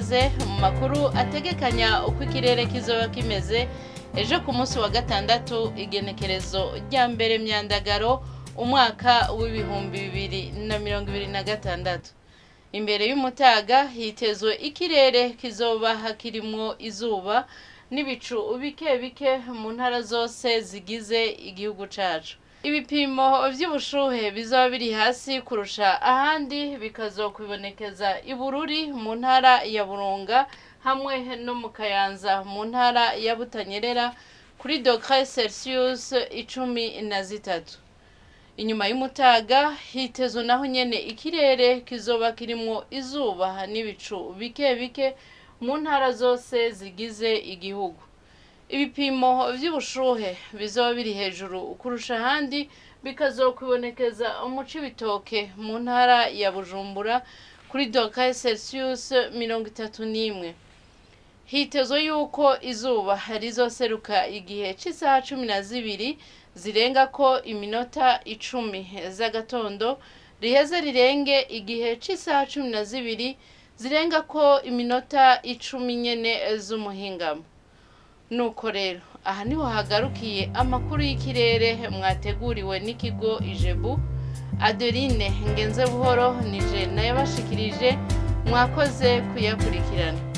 ikaze mu makuru ategekanya uko ikirere kizoba kimeze ejo ku munsi wa gatandatu igenekerezo rya mbere myandagaro umwaka w'ibihumbi 2026. Imbere y'umutaga hitezwe ikirere kizoba hakirimwo izuba n'ibicu bike bike mu ntara zose zigize igihugu cacu. Ibipimo vy'ubushuhe bizoba biri hasi kurusha ahandi bikazokwibonekeza i Bururi mu ntara ya Burunga hamwe no mu Kayanza mu ntara ya Butanyerera kuri °C 13. Inyuma y'umutaga hitezwe naho nyene ikirere kizoba kirimwo izuba n'ibicu bike bike mu ntara zose zigize igihugu. Ibipimo vy'ubushuhe bizoba biri hejuru kurusha ahandi bikazokwibonekeza mu Cibitoke mu ntara ya Bujumbura kuri °C 31. Hitezwe yuko izuba rizoseruka igihe c'isaha 12 zirengako iminota 10 z'agatondo riheze rirenge igihe c'isaha 12 zirengako iminota 10 nyene z'umuhingamo. Nuko rero aha niho hagarukiye amakuru y'ikirere mwateguriwe n'ikigo Ijebu. Adeline Ngenze buhoro nije nayabashikirije, mwakoze kuyakurikirana.